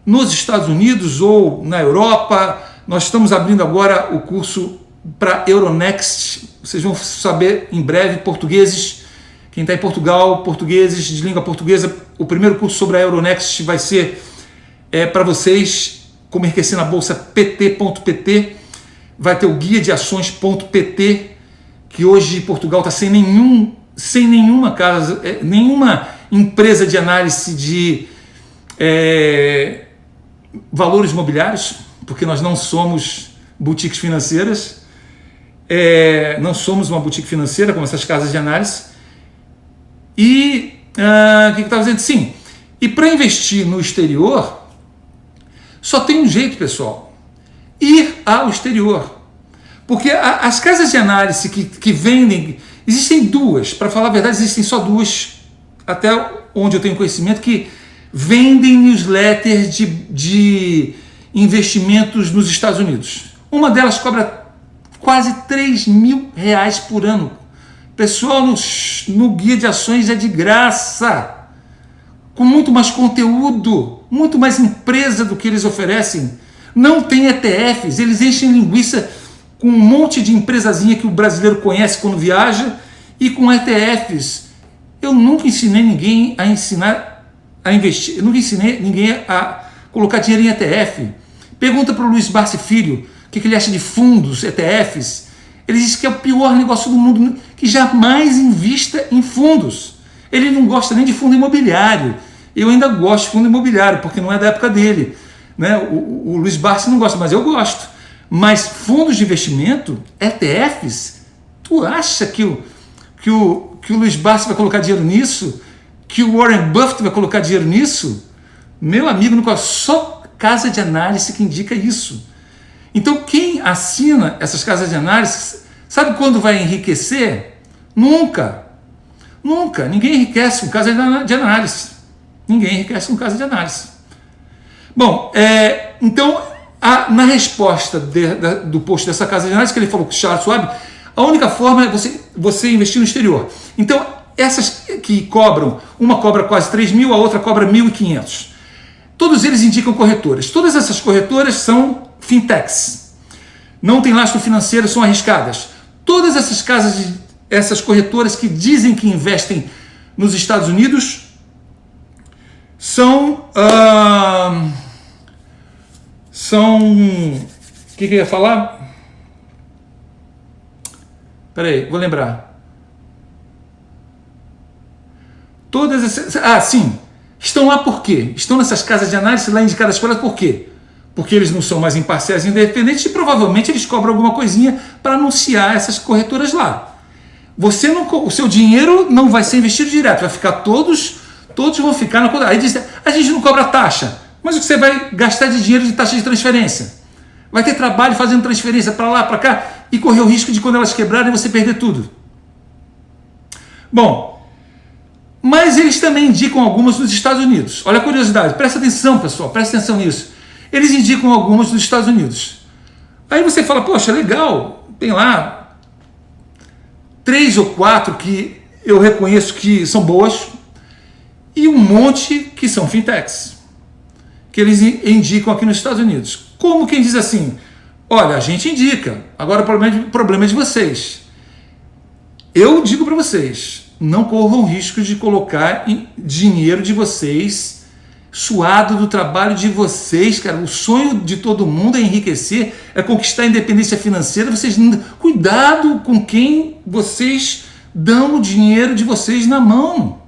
nos Estados Unidos ou na Europa? Nós estamos abrindo agora o curso para Euronext. Vocês vão saber em breve, portugueses. Quem está em Portugal, portugueses de língua portuguesa, o primeiro curso sobre a Euronext vai ser para vocês, como enriquecer na bolsa pt.pt. Vai ter o guia de ações.pt, que hoje Portugal está sem nenhuma casa, nenhuma empresa de análise de valores imobiliários, porque nós não somos boutiques financeiras, não somos uma boutique financeira como essas casas de análise. E o que eu estava dizendo? Sim, e para investir no exterior, só tem um jeito, pessoal: ir ao exterior. Porque as casas de análise que vendem, existem duas, para falar a verdade, existem só duas, até onde eu tenho conhecimento, que vendem newsletters de investimentos nos Estados Unidos. Uma delas cobra quase R$3.000 por ano. Pessoal, no guia de ações é de graça, com muito mais conteúdo, muito mais empresa do que eles oferecem. Não tem ETFs, eles enchem linguiça com um monte de empresazinha que o brasileiro conhece quando viaja, e com ETFs. Eu nunca ensinei ninguém a investir, eu nunca ensinei ninguém a colocar dinheiro em ETF. Pergunta para o Luiz Barsi Filho, que ele acha de fundos, ETFs. Ele diz que é o pior negócio do mundo, que jamais invista em fundos. Ele não gosta nem de fundo imobiliário. Eu ainda gosto de fundo imobiliário, porque não é da época dele, né? O Luiz Barsi não gosta, mas eu gosto. Mas fundos de investimento, ETFs, tu acha que o Luiz Barsi vai colocar dinheiro nisso? Que o Warren Buffett vai colocar dinheiro nisso? Meu amigo, não, só casa de análise que indica isso. Então quem assina essas casas de análise, sabe quando vai enriquecer? Nunca. Nunca. Ninguém enriquece com casa de análise. Ninguém enriquece com casa de análise. Bom, então, na resposta do post dessa casa de análise, que ele falou com o Charles Schwab, a única forma é você investir no exterior. Então, essas que cobram, uma cobra quase 3 mil, a outra cobra 1.500. Todos eles indicam corretoras. Todas essas corretoras são fintechs. Não tem lastro financeiro, são arriscadas. Todas essas corretoras que dizem que investem nos Estados Unidos são... O que eu ia falar? Peraí, vou lembrar. Todas essas... sim. Estão lá por quê? Estão nessas casas de análise lá indicadas por elas por quê? Porque eles não são mais imparciais e independentes e provavelmente eles cobram alguma coisinha para anunciar essas corretoras lá. O seu dinheiro não vai ser investido direto, vai ficar todos vão ficar na conta. Aí diz, a gente não cobra taxa, mas o que você vai gastar de dinheiro de taxa de transferência? Vai ter trabalho fazendo transferência para lá, para cá e correr o risco de quando elas quebrarem você perder tudo. Bom, mas eles também indicam algumas dos Estados Unidos. Olha a curiosidade, presta atenção, pessoal, presta atenção nisso. Eles indicam algumas dos Estados Unidos. Aí você fala, poxa, legal, tem lá 3 ou 4 que eu reconheço que são boas e um monte que são fintechs, que eles indicam aqui nos Estados Unidos. Como quem diz assim, olha, a gente indica, agora o problema é de vocês. Eu digo para vocês, não corram risco de colocar dinheiro de vocês, suado do trabalho de vocês, cara. O sonho de todo mundo é enriquecer, é conquistar a independência financeira. Cuidado com quem vocês dão o dinheiro de vocês na mão.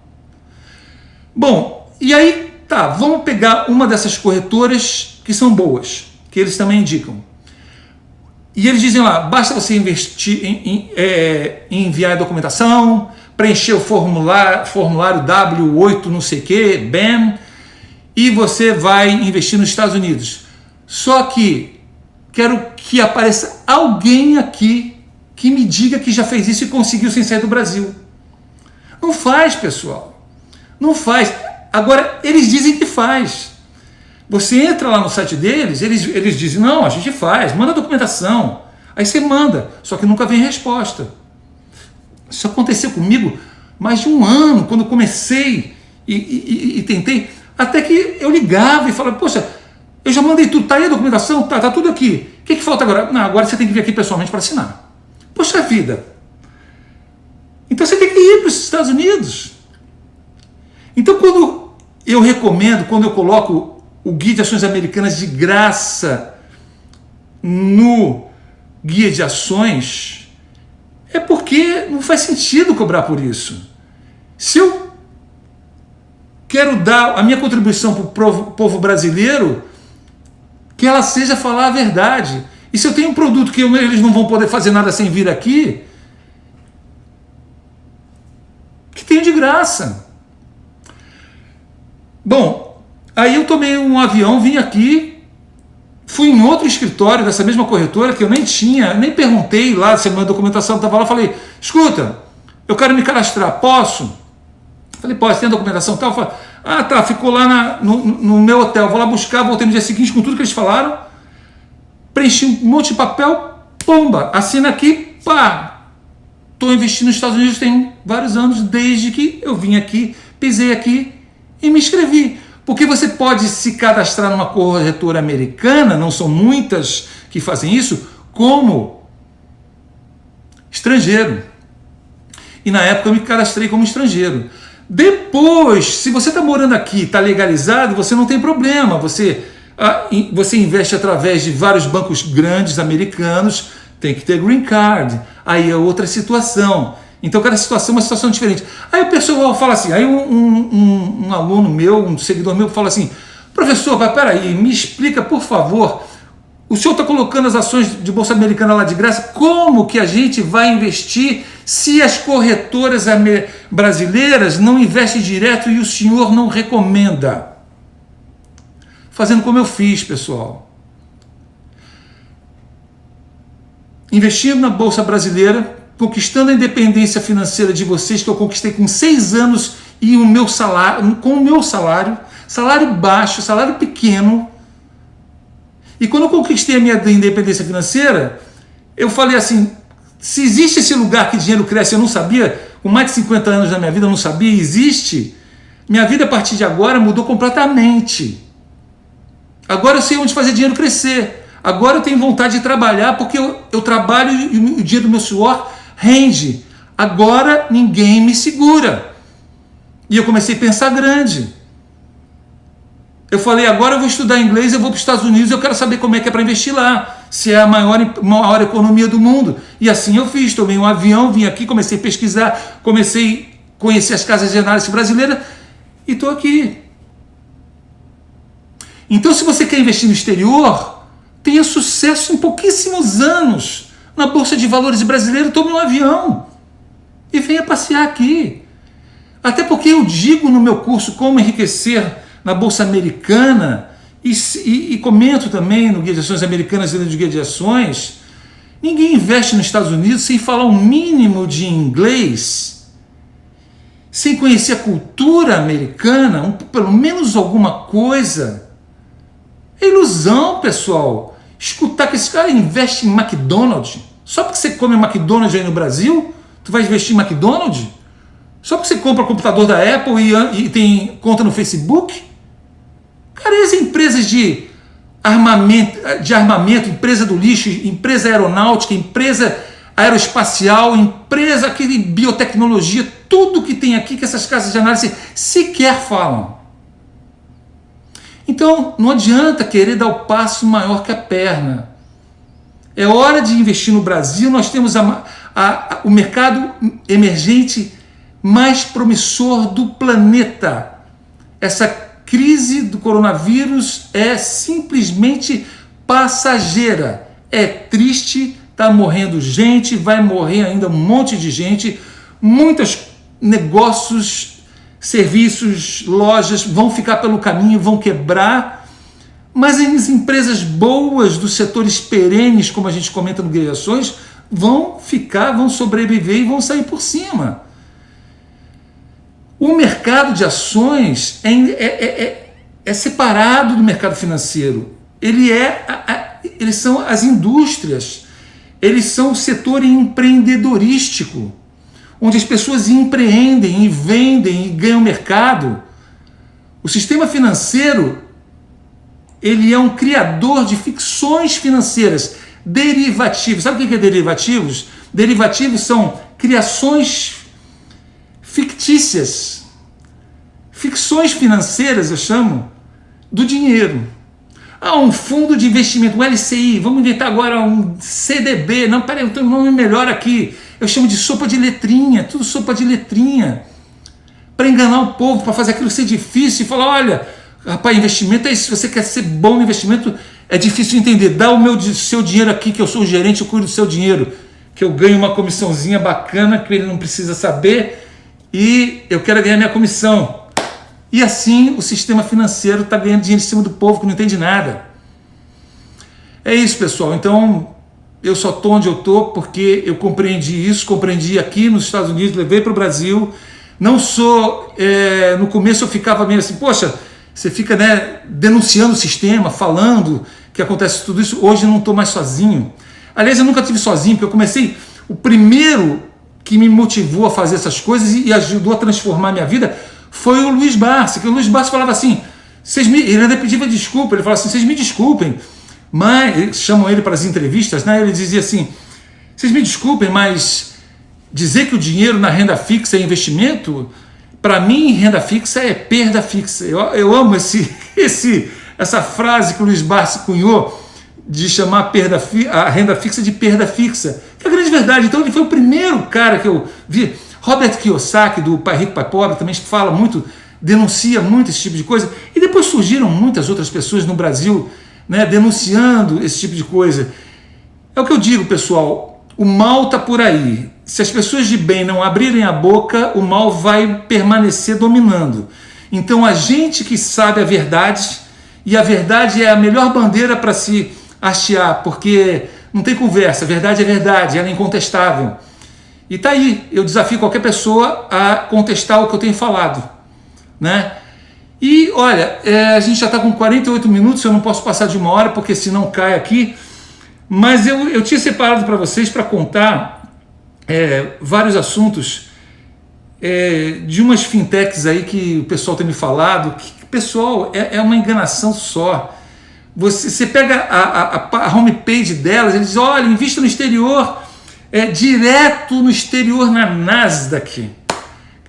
Bom, e aí, tá, vamos pegar uma dessas corretoras que são boas, que eles também indicam. E eles dizem lá, basta você investir em enviar a documentação, preencher o formulário W8 não sei o que, BAM, e você vai investir nos Estados Unidos. Só que quero que apareça alguém aqui que me diga que já fez isso e conseguiu sem sair do Brasil. Não faz, pessoal. Não faz. Agora, eles dizem que faz. Você entra lá no site deles, eles dizem, não, a gente faz, manda a documentação. Aí você manda, só que nunca vem resposta. Isso aconteceu comigo mais de um ano, quando eu comecei e tentei, até que eu ligava e falava, poxa, eu já mandei tudo, tá aí a documentação? Tá tudo aqui. O que falta agora? Não, agora você tem que vir aqui pessoalmente para assinar. Poxa vida. Então você tem que ir para os Estados Unidos. Então quando eu recomendo, quando eu coloco o Guia de Ações Americanas de graça no Guia de Ações, é porque não faz sentido cobrar por isso. Se eu quero dar a minha contribuição para o povo brasileiro, que ela seja falar a verdade. E se eu tenho um produto que eles não vão poder fazer nada sem vir aqui, que tenho de graça. Bom, aí eu tomei um avião, vim aqui, fui em outro escritório dessa mesma corretora, que eu nem perguntei lá se a minha documentação estava lá, falei, escuta, eu quero me cadastrar, posso? Falei, pode, tem a documentação e tal? Falei, tá, ficou lá no meu hotel, vou lá buscar, voltei no dia seguinte com tudo que eles falaram, preenchi um monte de papel, pomba, assina aqui, pá, estou investindo nos Estados Unidos tem vários anos, desde que eu vim aqui, pisei aqui e me inscrevi. Porque você pode se cadastrar numa corretora americana, não são muitas que fazem isso, como estrangeiro. E na época eu me cadastrei como estrangeiro. Depois, se você está morando aqui, está legalizado, você não tem problema. Você Você investe através de vários bancos grandes americanos, tem que ter green card, aí é outra situação. Então cada situação é uma situação diferente. Aí o pessoal fala assim, aí um aluno meu, um seguidor meu fala assim, professor, peraí, me explica por favor, o senhor está colocando as ações de Bolsa Americana lá de graça, como que a gente vai investir se as corretoras brasileiras não investem direto e o senhor não recomenda? Fazendo como eu fiz, pessoal. Investindo na Bolsa Brasileira, conquistando a independência financeira de vocês, que eu conquistei com 6 anos e o meu salário, com o meu salário baixo, salário pequeno. E quando eu conquistei a minha independência financeira, eu falei assim, se existe esse lugar que dinheiro cresce, eu não sabia, com mais de 50 anos da minha vida eu não sabia, existe, minha vida a partir de agora mudou completamente. Agora eu sei onde fazer dinheiro crescer. Agora eu tenho vontade de trabalhar porque eu trabalho e o dinheiro do meu suor rende. Agora ninguém me segura. E eu comecei a pensar grande. Eu falei, agora eu vou estudar inglês, eu vou para os Estados Unidos, eu quero saber como é que é para investir lá, se é a maior economia do mundo. E assim eu fiz, tomei um avião, vim aqui, comecei a pesquisar, comecei a conhecer as casas de análise brasileiras e estou aqui. Então, se você quer investir no exterior, tenha sucesso em pouquíssimos anos na Bolsa de Valores brasileira, tome um avião e venha passear aqui. Até porque eu digo no meu curso Como Enriquecer na Bolsa Americana e comento também no Guia de Ações Americanas e no Guia de Ações, ninguém investe nos Estados Unidos sem falar um mínimo de inglês, sem conhecer a cultura americana, pelo menos alguma coisa. É ilusão, pessoal. Escutar que esse cara investe em McDonald's. Só porque você come McDonald's aí no Brasil, tu vai investir em McDonald's? Só porque você compra o computador da Apple e tem conta no Facebook? Cara, e as empresas de armamento, empresa do lixo, empresa aeronáutica, empresa aeroespacial, empresa de biotecnologia, tudo que tem aqui que essas casas de análise sequer falam. Então, não adianta querer dar o passo maior que a perna. É hora de investir no Brasil. Nós temos o mercado emergente mais promissor do planeta. Essa crise do coronavírus é simplesmente passageira. É triste, está morrendo gente, vai morrer ainda um monte de gente, muitos negócios, serviços, lojas vão ficar pelo caminho, vão quebrar, mas as empresas boas dos setores perenes, como a gente comenta no Guia de Ações, vão ficar, vão sobreviver e vão sair por cima. O mercado de ações é separado do mercado financeiro. Eles são as indústrias, eles são o setor empreendedorístico, onde as pessoas empreendem e vendem e ganham mercado. O sistema financeiro, ele é um criador de ficções financeiras, derivativos. Sabe o que é derivativos? Derivativos são criações fictícias, ficções financeiras, eu chamo, do dinheiro. Um fundo de investimento, um LCI, vamos inventar agora um CDB, não, peraí, eu tenho um nome melhor aqui, eu chamo de sopa de letrinha, tudo sopa de letrinha, para enganar o povo, para fazer aquilo ser difícil e falar, olha, rapaz, investimento é isso, se você quer ser bom no investimento, é difícil de entender, dá o seu dinheiro aqui, que eu sou o gerente, eu cuido do seu dinheiro, que eu ganho uma comissãozinha bacana, que ele não precisa saber, e eu quero ganhar minha comissão. E assim o sistema financeiro está ganhando dinheiro em cima do povo que não entende nada. É isso, pessoal. Então, eu só estou onde eu estou porque eu compreendi isso, compreendi aqui nos Estados Unidos, levei para o Brasil. Não sou... no começo eu ficava meio assim, poxa, você fica denunciando o sistema, falando que acontece tudo isso. Hoje eu não estou mais sozinho. Aliás, eu nunca estive sozinho, porque eu comecei... O primeiro que me motivou a fazer essas coisas e ajudou a transformar a minha vida foi o Luiz Barsi, que o Luiz Barsi falava assim, ele ainda pedia desculpa, ele falava assim, vocês me desculpem, mas, chamam ele para as entrevistas, ele dizia assim, vocês me desculpem, mas dizer que o dinheiro na renda fixa é investimento, para mim renda fixa é perda fixa. Eu amo essa frase que o Luiz Barsi cunhou de chamar a renda fixa de perda fixa, que é a grande verdade. Então ele foi o primeiro cara que eu vi. Robert Kiyosaki, do Pai Rico, Pai Pobre, também fala muito, denuncia muito esse tipo de coisa. E depois surgiram muitas outras pessoas no Brasil, né, denunciando esse tipo de coisa. É o que eu digo, pessoal, o mal está por aí. Se as pessoas de bem não abrirem a boca, o mal vai permanecer dominando. Então a gente que sabe a verdade, e a verdade é a melhor bandeira para se hastear, porque não tem conversa, a verdade é verdade, ela é incontestável. E tá aí, eu desafio qualquer pessoa a contestar o que eu tenho falado, né? E olha, a gente já está com 48 minutos, eu não posso passar de 1 hora, porque senão cai aqui, mas eu tinha separado para vocês para contar vários assuntos de umas fintechs aí que o pessoal tem me falado, que pessoal, é uma enganação só. Você pega a homepage delas, eles dizem, olha, invista no exterior, direto no exterior na Nasdaq.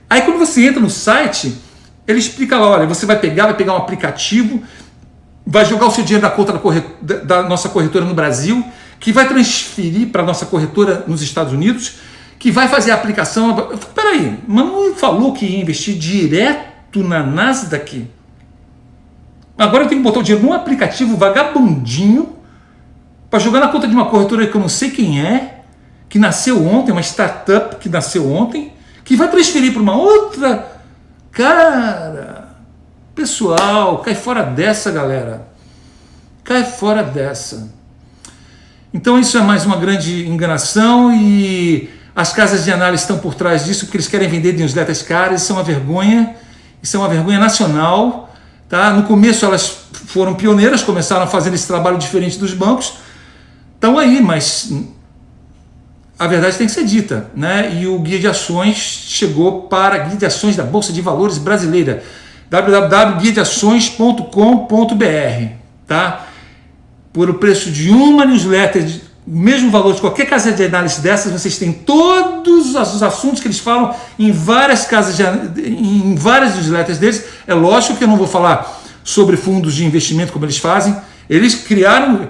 Aí quando você entra no site, ele explica lá, olha, você vai pegar um aplicativo, vai jogar o seu dinheiro na conta da nossa corretora no Brasil, que vai transferir para a nossa corretora nos Estados Unidos, que vai fazer a aplicação. Peraí, mas não falou que ia investir direto na Nasdaq? Agora eu tenho que botar o dinheiro num aplicativo vagabundinho para jogar na conta de uma corretora que eu não sei quem é, que nasceu ontem, uma startup que nasceu ontem, que vai transferir para uma outra. Cara, pessoal, cai fora dessa, galera. Cai fora dessa. Então isso é mais uma grande enganação e as casas de análise estão por trás disso porque eles querem vender newsletters caras. Isso é uma vergonha nacional. Tá? No começo elas foram pioneiras, começaram fazendo esse trabalho diferente dos bancos. Estão aí, mas a verdade tem que ser dita, né? E o Guia de Ações chegou para Guia de Ações da Bolsa de Valores brasileira, www.guiadeações.com.br, tá? Por o preço de uma newsletter, o mesmo valor de qualquer casa de análise dessas, vocês têm todos os assuntos que eles falam em várias em várias newsletters deles. É lógico que eu não vou falar sobre fundos de investimento como eles fazem. Eles criaram.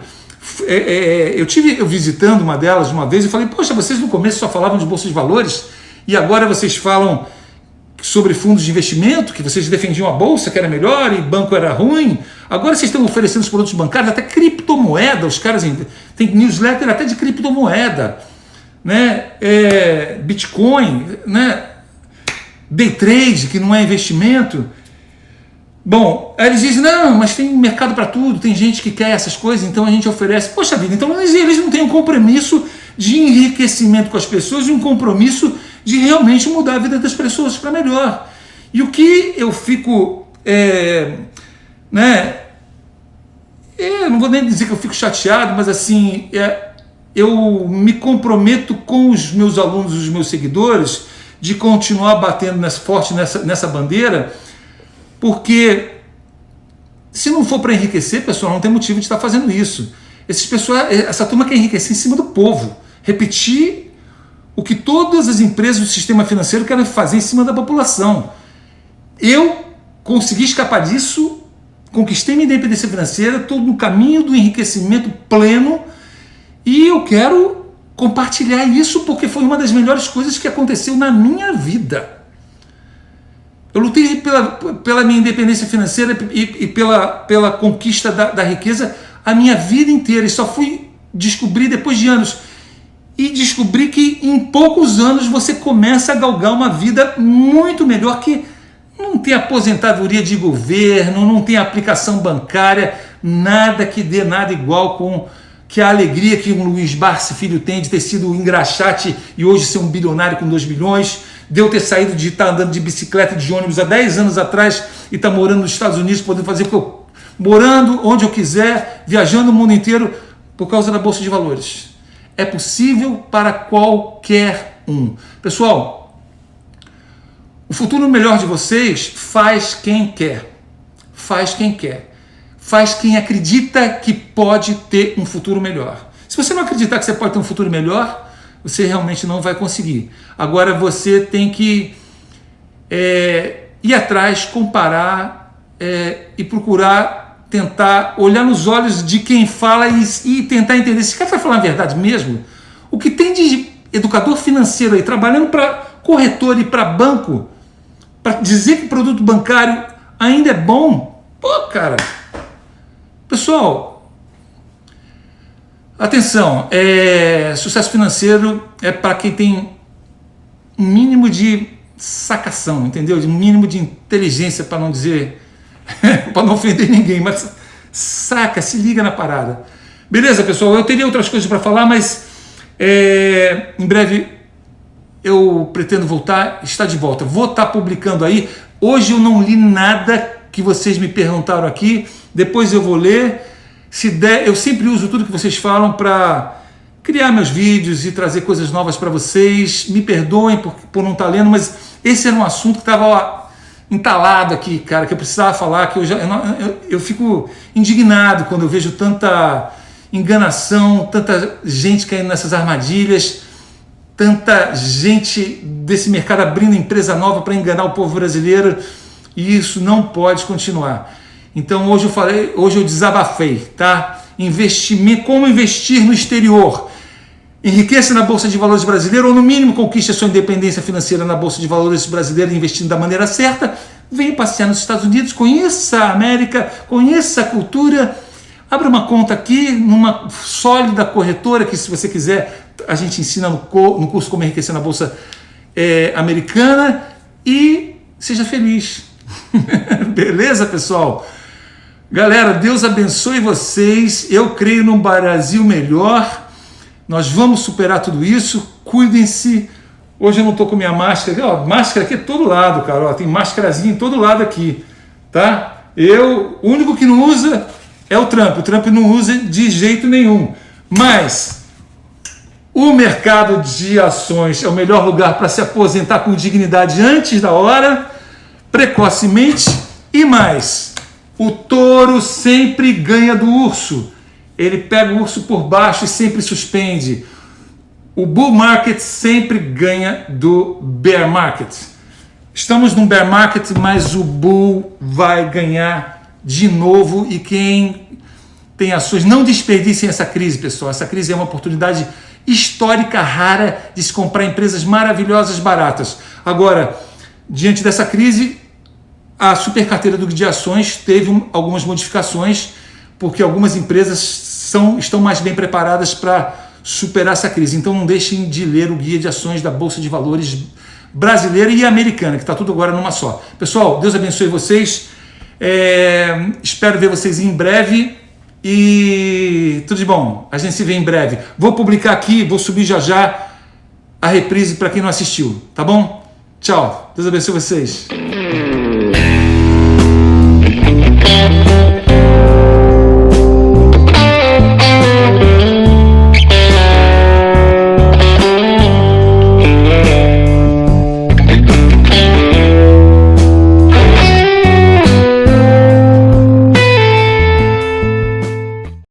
Eu visitando uma delas uma vez e falei, poxa, vocês no começo só falavam de bolsa de valores e agora vocês falam sobre fundos de investimento, que vocês defendiam a bolsa, que era melhor e banco era ruim. Agora vocês estão oferecendo os produtos bancários, até criptomoeda, os caras tem newsletter até de criptomoeda, né? Bitcoin, né? Day trade, que não é investimento. Bom, aí eles dizem, não, mas tem mercado para tudo, tem gente que quer essas coisas, então a gente oferece. Poxa vida, então eles não têm um compromisso de enriquecimento com as pessoas e um compromisso de realmente mudar a vida das pessoas para melhor. E o que eu fico, não vou nem dizer que eu fico chateado, mas assim, eu me comprometo com os meus alunos, os meus seguidores, de continuar batendo forte nessa bandeira, porque se não for para enriquecer, pessoal, não tem motivo de estar fazendo isso. Essa turma quer enriquecer em cima do povo, repetir o que todas as empresas do sistema financeiro querem fazer em cima da população. Eu consegui escapar disso, conquistei minha independência financeira, estou no caminho do enriquecimento pleno e eu quero compartilhar isso porque foi uma das melhores coisas que aconteceu na minha vida. Eu lutei pela minha independência financeira e pela conquista da riqueza a minha vida inteira e só fui descobrir depois de anos. E descobri que em poucos anos você começa a galgar uma vida muito melhor, que não tem aposentadoria de governo, não tem aplicação bancária, nada que dê nada igual com que a alegria que um Luiz Barsi Filho tem de ter sido um engraxate e hoje ser um bilionário com 2 bilhões, de eu ter saído de estar andando de bicicleta e de ônibus há 10 anos atrás e estar morando nos Estados Unidos, podendo fazer o que eu... morando onde eu quiser, viajando o mundo inteiro por causa da Bolsa de Valores. É possível para qualquer um. Pessoal, o futuro melhor de vocês faz quem quer. Faz quem quer. Faz quem acredita que pode ter um futuro melhor. Se você não acreditar que você pode ter um futuro melhor, você realmente não vai conseguir. Agora você tem que ir atrás, comparar e procurar tentar olhar nos olhos de quem fala e tentar entender. Esse cara vai falar a verdade mesmo? O que tem de educador financeiro aí, trabalhando para corretor e para banco, para dizer que o produto bancário ainda é bom? Pô, cara. Pessoal, atenção, sucesso financeiro é para quem tem um mínimo de sacação, entendeu? Um mínimo de inteligência, para não dizer, para não ofender ninguém, mas saca, se liga na parada. Beleza, pessoal? Eu teria outras coisas para falar, mas em breve eu pretendo estar de volta. Vou estar publicando aí. Hoje eu não li nada que vocês me perguntaram aqui, depois eu vou ler. Se der, eu sempre uso tudo que vocês falam para criar meus vídeos e trazer coisas novas para vocês. Me perdoem por não estar lendo, mas esse era um assunto que estava entalado aqui, cara, que eu precisava falar, que eu fico indignado quando eu vejo tanta enganação, tanta gente caindo nessas armadilhas, tanta gente desse mercado abrindo empresa nova para enganar o povo brasileiro, e isso não pode continuar. Então hoje eu desabafei, tá? Investimento, como investir no exterior. Enriqueça na Bolsa de Valores brasileira, ou no mínimo conquiste a sua independência financeira na Bolsa de Valores brasileira, investindo da maneira certa. Venha passear nos Estados Unidos, conheça a América, conheça a cultura. Abra uma conta aqui numa sólida corretora, que se você quiser, a gente ensina no curso Como Enriquecer na Bolsa Americana, e seja feliz. Beleza, pessoal? Galera, Deus abençoe vocês. Eu creio num Brasil melhor. Nós vamos superar tudo isso. Cuidem-se. Hoje eu não estou com minha máscara. Ó, máscara aqui é todo lado, cara. Ó, tem máscarazinha em todo lado aqui, tá? O único que não usa é o Trump. O Trump não usa de jeito nenhum. Mas o mercado de ações é o melhor lugar para se aposentar com dignidade antes da hora, precocemente. E mais, o touro sempre ganha do urso. Ele pega o urso por baixo e sempre suspende. O bull market sempre ganha do bear market. Estamos num bear market, mas o bull vai ganhar de novo. E quem tem ações, não desperdicem essa crise, pessoal. Essa crise é uma oportunidade histórica, rara, de se comprar empresas maravilhosas, baratas. Agora, diante dessa crise, a super carteira de ações teve algumas modificações, porque algumas empresas estão mais bem preparadas para superar essa crise. Então não deixem de ler o guia de ações da Bolsa de Valores brasileira e americana, que está tudo agora numa só. Pessoal, Deus abençoe vocês. Espero ver vocês em breve. E tudo de bom. A gente se vê em breve. Vou publicar aqui, vou subir já a reprise para quem não assistiu. Tá bom? Tchau. Deus abençoe vocês.